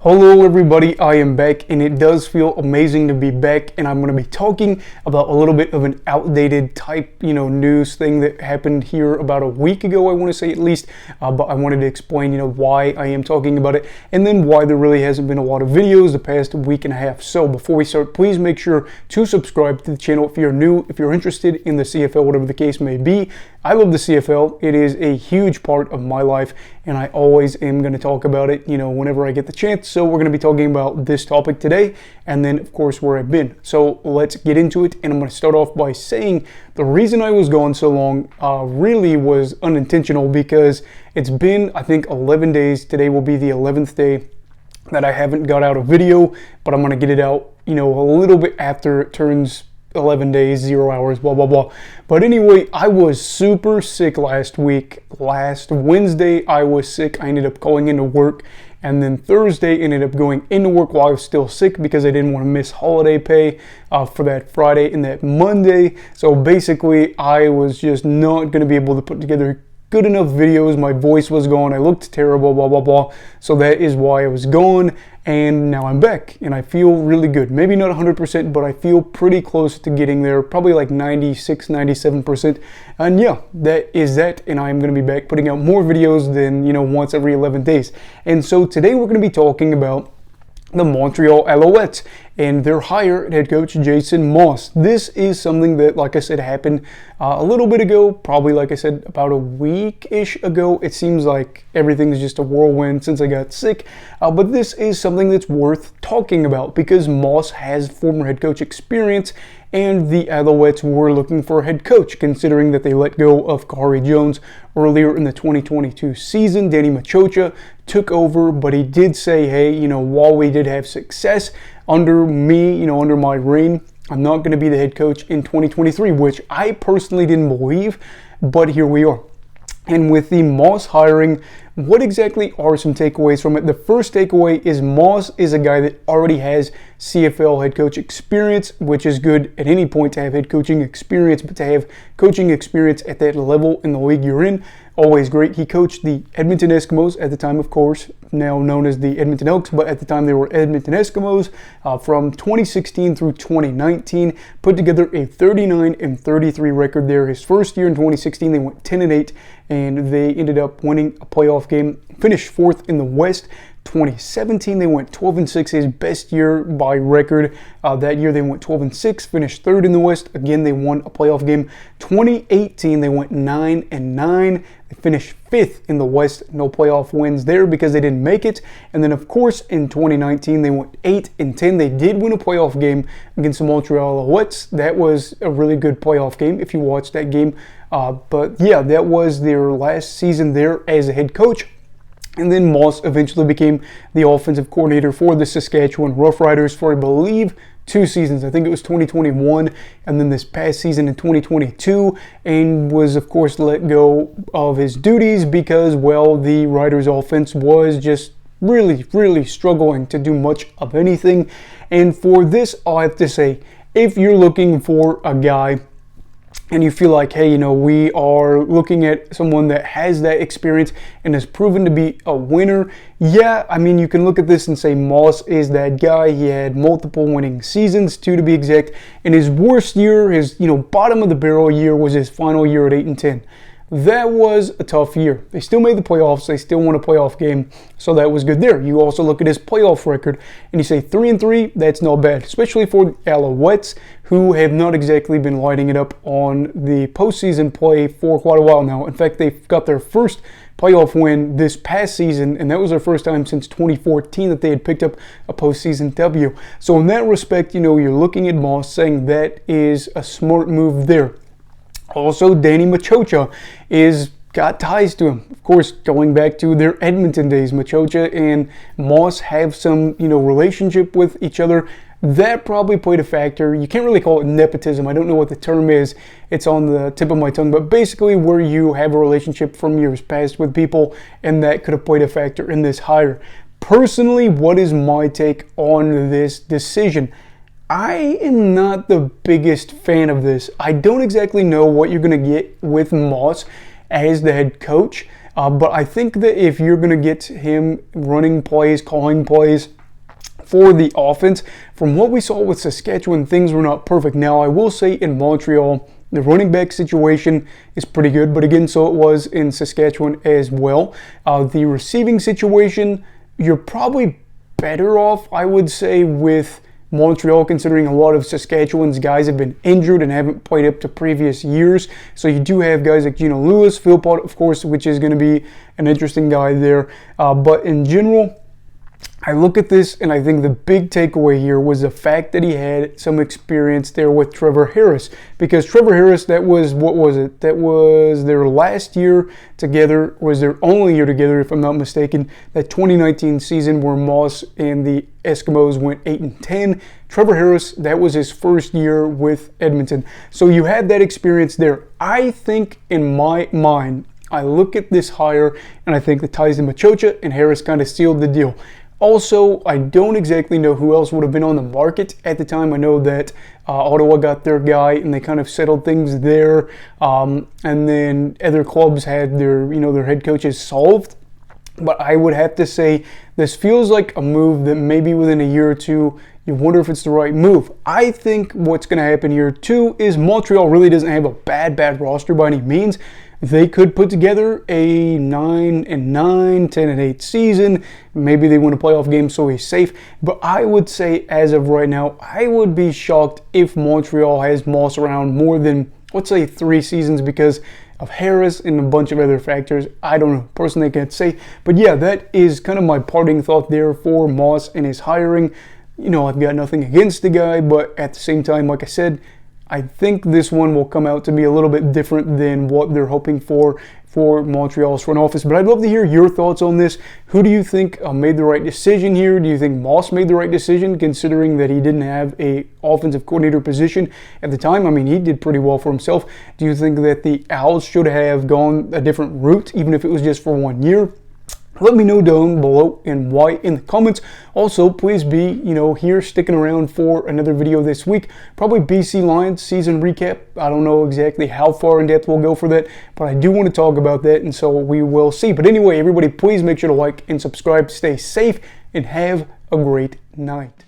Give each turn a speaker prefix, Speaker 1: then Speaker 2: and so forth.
Speaker 1: Hello everybody, I am back and it does feel amazing to be back, and I'm going to be talking about a little bit of an outdated type, news thing that happened here about a week ago, I want to say at least, but I wanted to explain, why I am talking about it and then why there really hasn't been a lot of videos the past week and a half. So before we start, please make sure to subscribe to the channel if you're new, if you're interested in the CFL, whatever the case may be. I love the CFL. It is a huge part of my life and I always am going to talk about it, whenever I get the chance. So we're going to be talking about this topic today and then of course where I've been. So let's get into it, and I'm going to start off by saying the reason I was gone so long really was unintentional, because it's been, I think, 11 days. Today will be the 11th day that I haven't got out a video, but I'm going to get it out, a little bit after it turns 11 days, 0 hours, blah, blah, blah. But anyway, I was super sick last week. Last Wednesday, I was sick. I ended up calling into work. And then Thursday, ended up going into work while I was still sick because I didn't want to miss holiday pay for that Friday and that Monday. So basically, I was just not going to be able to put together good enough videos. My voice was gone. I looked terrible, blah, blah, blah. So that is why I was gone. And now I'm back and I feel really good. Maybe not 100%, but I feel pretty close to getting there. Probably like 96, 97%. And yeah, that is that. And I'm going to be back putting out more videos than, once every 11 days. And so today we're going to be talking about the Montreal Alouettes and their hire, head coach Jason Maas. This is something that, like I said, happened a little bit ago, probably, like I said, about a week-ish ago. It seems like everything's just a whirlwind since I got sick, but this is something that's worth talking about because Maas has former head coach experience, and the Alouettes were looking for a head coach, considering that they let go of Kahari Jones earlier in the 2022 season. Danny Machocha took over, but he did say, hey, while we did have success under me, under my reign, I'm not going to be the head coach in 2023, which I personally didn't believe, but here we are. And with the Maas hiring, what exactly are some takeaways from it? The first takeaway is Maas is a guy that already has CFL head coach experience, which is good at any point to have head coaching experience, but to have coaching experience at that level in the league you're in, always great. He coached the Edmonton Eskimos at the time, of course, now known as the Edmonton Elks, but at the time they were Edmonton Eskimos from 2016 through 2019. Put together a 39-33 record there. His first year in 2016, they went 10-8, and they ended up winning a playoff game, finished fourth in the West. 2017, they went 12-6, his best year by record. That year they went 12-6, finished third in the West. Again, they won a playoff game. 2018, they went 9-9. They finished fifth in the West. No playoff wins there because they didn't make it. And then, of course, in 2019, they went 8-10. They did win a playoff game against the Montreal Alouettes. That was a really good playoff game if you watched that game. But yeah, that was their last season there as a head coach. And then Maas eventually became the offensive coordinator for the Saskatchewan Roughriders for, I believe, 2 seasons. I think it was 2021 and then this past season in 2022, and was, of course, let go of his duties because, well, the Riders offense was just really struggling to do much of anything. And for this, I'll have to say, if you're looking for a guy and you feel like, hey, we are looking at someone that has that experience and has proven to be a winner. Yeah, I mean, you can look at this and say Maas is that guy. He had multiple winning seasons, 2 to be exact. And his worst year, his, bottom of the barrel year was his final year at 8-10. That was a tough year. They still made the playoffs. They still won a playoff game. So that was good there. You also look at his playoff record and you say 3-3, that's not bad, especially for the Alouettes, who have not exactly been lighting it up on the postseason play for quite a while now. In fact, they got their first playoff win this past season, and that was their first time since 2014 that they had picked up a postseason W. So in that respect, you're looking at Maas saying that is a smart move there. Also, Danny Machocha got ties to him. Of course, going back to their Edmonton days, Machocha and Maas have some, relationship with each other. That probably played a factor. You can't really call it nepotism. I don't know what the term is. It's on the tip of my tongue. But basically where you have a relationship from years past with people, and that could have played a factor in this hire. Personally, what is my take on this decision? I am not the biggest fan of this. I don't exactly know what you're going to get with Maas as the head coach. But I think that if you're going to get him running plays, calling plays for the offense, from what we saw with Saskatchewan, things were not perfect. Now, I will say in Montreal, the running back situation is pretty good, but again, so it was in Saskatchewan as well. The receiving situation, you're probably better off, I would say, with Montreal, considering a lot of Saskatchewan's guys have been injured and haven't played up to previous years. So you do have guys like Gino Lewis, Philpott, of course, which is going to be an interesting guy there. But in general, I look at this and I think the big takeaway here was the fact that he had some experience there with Trevor Harris. Because Trevor Harris, that was, what was it? That was their last year together, was their only year together, if I'm not mistaken. That 2019 season where Maas and the Eskimos went 8-10. Trevor Harris, that was his first year with Edmonton. So you had that experience there. I think in my mind, I look at this hire and I think that Tyson Machocha and Harris kind of sealed the deal. Also, I don't exactly know who else would have been on the market at the time. I know that Ottawa got their guy and they kind of settled things there. And then other clubs had their, their head coaches solved. But I would have to say this feels like a move that maybe within a year or two, you wonder if it's the right move. I think what's going to happen here too is Montreal really doesn't have a bad roster by any means. They could put together a 9-9, 10-8 season. Maybe they win a playoff game, so he's safe. But I would say, as of right now, I would be shocked if Montreal has Maas around more than, let's say, 3 seasons because of Harris and a bunch of other factors. I don't know. Personally, I can't say. But yeah, that is kind of my parting thought there for Maas and his hiring. I've got nothing against the guy, but at the same time, like I said, I think this one will come out to be a little bit different than what they're hoping for Montreal's front office. But I'd love to hear your thoughts on this. Who do you think made the right decision here? Do you think Maas made the right decision, considering that he didn't have a offensive coordinator position at the time? I mean, he did pretty well for himself. Do you think that the Owls should have gone a different route, even if it was just for 1 year? Let me know down below and why in the comments. Also, please be, here sticking around for another video this week. Probably BC Lions season recap. I don't know exactly how far in depth we'll go for that, but I do want to talk about that, and so we will see. But anyway, everybody, please make sure to like and subscribe. Stay safe and have a great night.